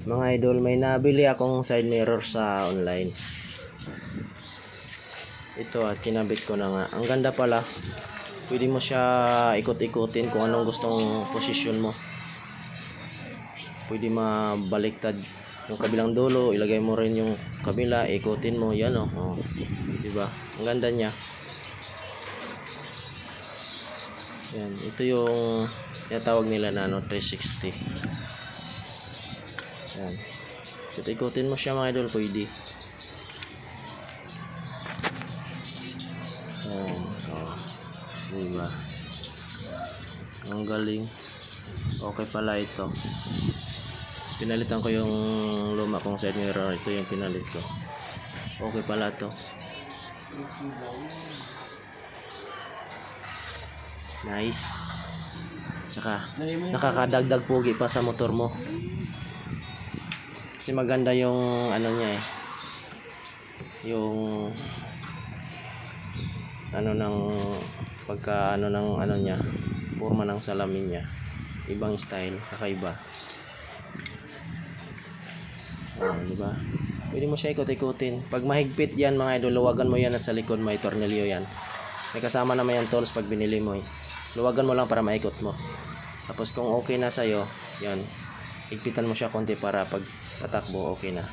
Mga idol, may nabili akong side mirror sa online. Ito at kinabit ko na nga. Ang ganda pala. Pwede mo siya ikot-ikutin kung anong gustong posisyon mo. Pwede mabaliktad yung kabilang dulo, ilagay mo rin yung kabila, ikutin mo, yan oh. Oh. Diba? Ang ganda niya. Yan, ito yung tinatawag nila na 360. Yan. Ikutin mo siya mga idol, pwede. Yan. Oh. Diba? Ang galing. Okay pala ito. Pinalitan ko yung luma kong side mirror. Ito yung pinalit ko. Okay pala to. Nice. Tsaka nakakadagdag pogi pa sa motor mo. Kasi maganda yung ano niya eh. Yung ano ng pagka ano ng ano niya, forma ng salamin niya. Ibang style, kakaiba. Oh, di ba? Pwede mo siya ikot-ikutin. Pag mahigpit yan mga idol, luwagan mo yan at sa likod may tornilyo yan. May kasama naman yan tools pag binili mo eh. Luwagan mo lang para maikot mo. Tapos kung okay na sa'yo, yan. Higpitan mo siya konti para pag tatakbo okay na.